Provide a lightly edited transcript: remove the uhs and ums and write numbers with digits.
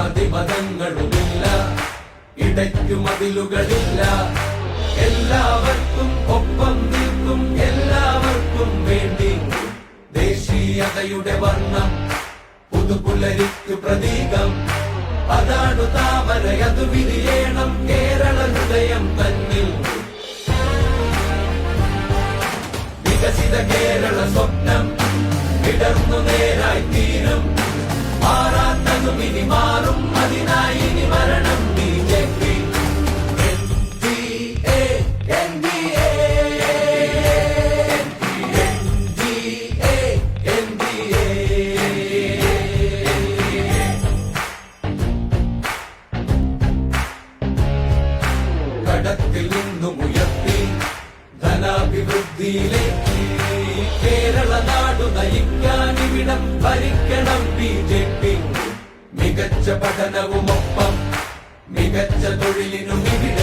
ജാതിമതങ്ങളുമില്ല, ഇടയ്ക്കു മതിലുകളില്ല. എല്ലാവർക്കും ഒപ്പം നിൽക്കും, എല്ലാവർക്കും വേണ്ടി. ദേശീയതയുടെ വർണ്ണം പുതുപുലരിക്കു പ്രതീകം. അതാണു താമര, അതു വിരിയണം കേരള ഹൃദയം തന്നിൽ. വികസിത കേരള സ്വപ്നം വിടർന്നു നേരായി തീരും. മാറാത്തതും ഇനി മാറും, അതിനായി ഇനി മരണം BJP. കടത്തിൽ നിന്നും ഉയർത്തി ധനാഭിവൃദ്ധിയിലേക്ക് കേരള നാടു നയിക്കാൻ ഇവിടം ഭരിക്കണം BJP. മികച്ച പഠനവുമൊപ്പം മികച്ച തൊഴിലിനും ഇവിടെ